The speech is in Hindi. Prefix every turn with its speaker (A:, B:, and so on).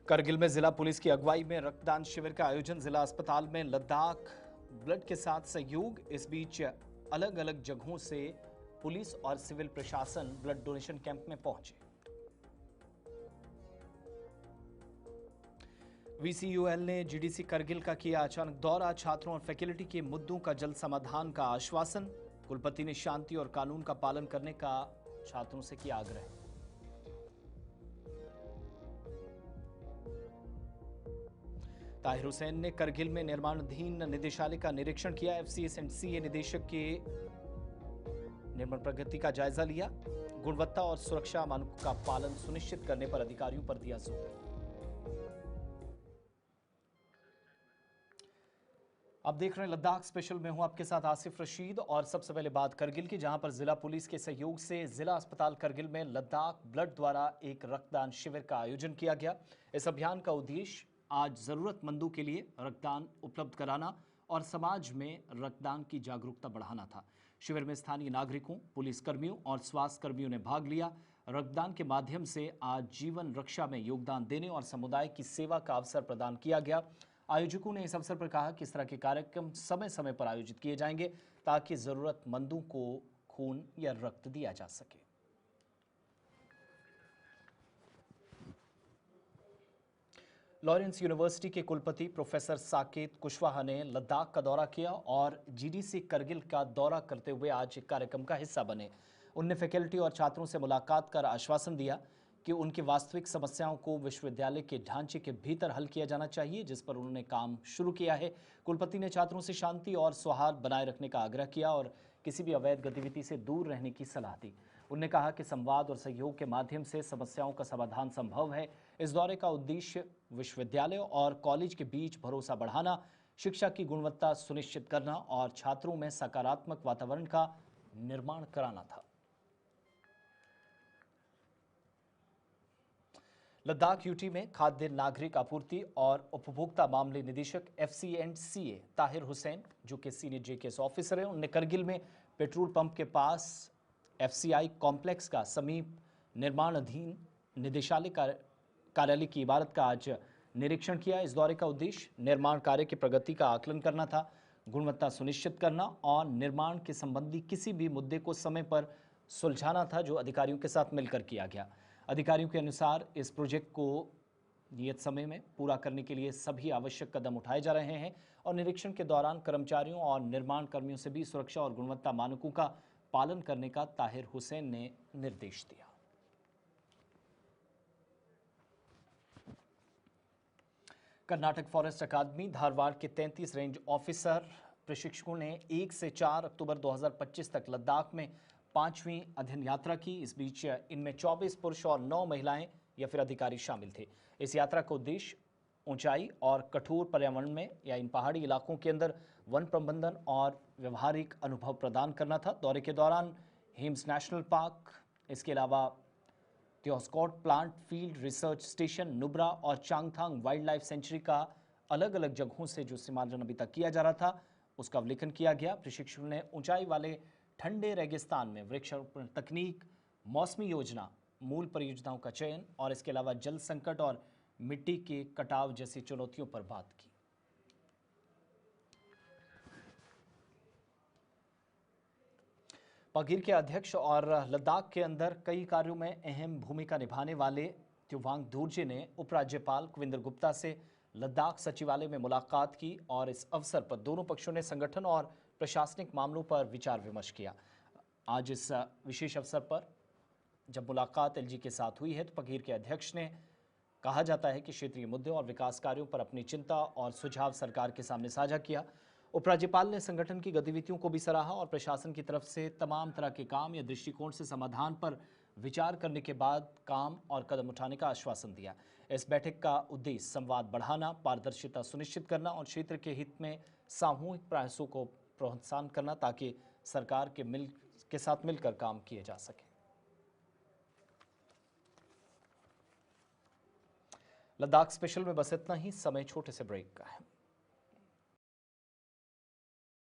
A: करगिल में जिला पुलिस की अगुवाई में रक्तदान शिविर का आयोजन। जिला अस्पताल में लद्दाख ब्लड के साथ सहयोग। इस बीच अलग अलग जगहों से पुलिस और सिविल प्रशासन ब्लड डोनेशन कैंप में पहुंचे। वीसीयूएल ने जीडीसी करगिल का किया अचानक दौरा। छात्रों और फैकल्टी के मुद्दों का जल्द समाधान का आश्वासन। कुलपति ने शांति और कानून का पालन करने का छात्रों से किया आग्रह। ताहिर हुसैन ने करगिल में निर्माणाधीन निदेशालय का निरीक्षण किया। एफसीएस एंड सीए निदेशक के निर्माण प्रगति का जायजा लिया। गुणवत्ता और सुरक्षा मानकों का पालन सुनिश्चित करने पर अधिकारियों पर दिया जोर। आप देख रहे हैं लद्दाख स्पेशल में हूं आपके साथ आसिफ रशीद। और सबसे पहले बात करगिल की, जहां पर जिला पुलिस के सहयोग से जिला अस्पताल करगिल में लद्दाख ब्लड द्वारा एक रक्तदान शिविर का आयोजन किया गया। इस अभियान का उद्देश्य आज जरूरतमंदों के लिए रक्तदान उपलब्ध कराना और समाज में रक्तदान की जागरूकता बढ़ाना था। शिविर में स्थानीय नागरिकों, पुलिस कर्मियों और स्वास्थ्य कर्मियों ने भाग लिया। रक्तदान के माध्यम से आज जीवन रक्षा में योगदान देने और समुदाय की सेवा का अवसर प्रदान किया गया। आयोजकों ने इस अवसर पर कहा कि इस तरह के कार्यक्रम समय समय पर आयोजित किए जाएंगे ताकि जरूरतमंदों को खून या रक्त दिया जा सके। लॉरेंस यूनिवर्सिटी के कुलपति प्रोफेसर साकेत कुशवाहा ने लद्दाख का दौरा किया और जीडीसी करगिल का दौरा करते हुए आज एक कार्यक्रम का हिस्सा बने। उनने फैकल्टी और छात्रों से मुलाकात कर आश्वासन दिया कि उनकी वास्तविक समस्याओं को विश्वविद्यालय के ढांचे के भीतर हल किया जाना चाहिए, जिस पर उन्होंने काम शुरू किया है। कुलपति ने छात्रों से शांति और सौहार्द बनाए रखने का आग्रह किया और किसी भी अवैध गतिविधि से दूर रहने की सलाह दी। उन्होंने कहा कि संवाद और सहयोग के माध्यम से समस्याओं का समाधान संभव है। इस दौरे का उद्देश्य विश्वविद्यालय और कॉलेज के बीच भरोसा बढ़ाना, शिक्षा की गुणवत्ता सुनिश्चित करना और छात्रों में सकारात्मक वातावरण का निर्माण कराना था। लद्दाख यूटी में खाद्य नागरिक आपूर्ति और उपभोक्ता मामले निदेशक एफसीएंड-सीए ताहिर हुसैन, जो कि सीनियर जेकेएस ऑफिसर हैं, उन्होंने करगिल में पेट्रोल पंप के पास एफसीआई कॉम्प्लेक्स का समीप निर्माणाधीन निदेशालय कार्यालय की इमारत का आज निरीक्षण किया। इस दौरे का उद्देश्य निर्माण कार्य की प्रगति का आकलन करना था, गुणवत्ता सुनिश्चित करना और निर्माण के संबंधी किसी भी मुद्दे को समय पर सुलझाना था, जो अधिकारियों के साथ मिलकर किया गया। अधिकारियों के अनुसार इस प्रोजेक्ट को नियत समय में पूरा करने के लिए सभी आवश्यक कदम उठाए जा रहे हैं और निरीक्षण के दौरान कर्मचारियों और निर्माण कर्मियों से भी सुरक्षा और गुणवत्ता मानकों का पालन करने का ताहिर हुसैन ने निर्देश दिया। कर्नाटक फॉरेस्ट अकादमी धारवाड़ के 33 रेंज ऑफिसर प्रशिक्षकों ने 1 से 4 अक्टूबर 2025 तक लद्दाख में 5वीं अध्ययन यात्रा की। इस बीच इनमें 24 पुरुष और 9 महिलाएं या फिर अधिकारी शामिल थे। इस यात्रा का उद्देश्य ऊंचाई और कठोर पर्यावरण में या इन पहाड़ी इलाकों के अंदर वन प्रबंधन और व्यवहारिक अनुभव प्रदान करना था। दौरे के दौरान हेम्स नेशनल पार्क, इसके अलावा त्योस्कॉट plant field research station, Nubra और चांगथांग वाइल्ड लाइफ सेंचुरी का अलग अलग जगहों से जो सीमांकन अभी तक किया जा रहा था उसका अवलोकन किया गया। प्रशिक्षकों ने ऊंचाई वाले ठंडे रेगिस्तान में वृक्षारोपण तकनीक, मौसमी योजना, मूल परियोजनाओं का चयन और इसके अलावा जल संकट और मिट्टी के कटाव जैसी चुनौतियों पर बात की। पगीर के अध्यक्ष और लद्दाख के अंदर कई कार्यों में अहम भूमिका निभाने वाले त्युवांग दोर्जे ने उपराज्यपाल कुविंदर गुप्ता से लद्दाख सचिवालय में मुलाकात की और इस अवसर पर दोनों पक्षों ने संगठन और प्रशासनिक मामलों पर विचार विमर्श किया। आज इस विशेष अवसर पर जब मुलाकात एलजी के साथ हुई है तो पगीर के अध्यक्ष ने कहा जाता है कि क्षेत्रीय मुद्दों और विकास कार्यों पर अपनी चिंता और सुझाव सरकार के सामने साझा किया। उपराज्यपाल ने संगठन की गतिविधियों को भी सराहा और प्रशासन की तरफ से तमाम तरह के काम या दृष्टिकोण से समाधान पर विचार करने के बाद काम और कदम उठाने का आश्वासन दिया। इस बैठक का उद्देश्य संवाद बढ़ाना, पारदर्शिता सुनिश्चित करना और क्षेत्र के हित में सामूहिक प्रयासों को प्रोत्साहन करना ताकि सरकार के साथ मिलकर काम किए जा सके। लद्दाख स्पेशल में बस इतना ही। समय छोटे से ब्रेक का है।